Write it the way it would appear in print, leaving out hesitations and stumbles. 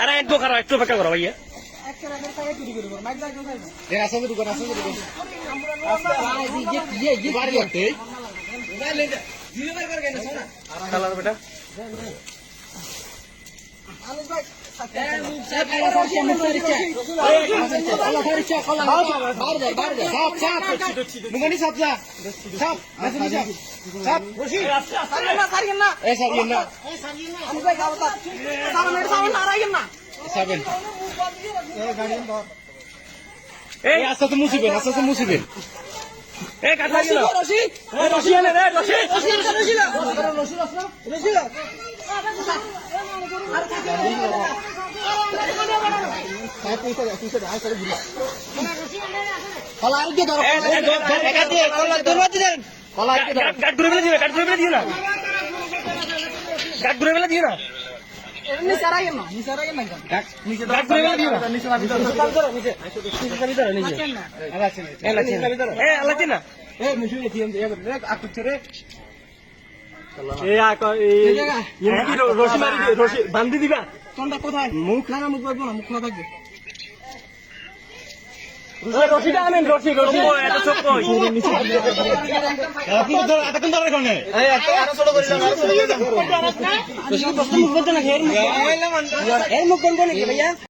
আরে একটু খারাপ একটু অপেক্ষা করো ভাইয়া বেটা আস্তে আস্তে মুছিবেন আস্তে আস্তে মুছিবেন বান্ধি দিবা কোথায় মুখ না মুখ পাবো না মুখ না থাকবে রশিটা আনেন রশি রশি এত চোখ কই এতক্ষণ ধরে কোনে মুখ বলতে না এর মুখ কোন কোন ভাইয়া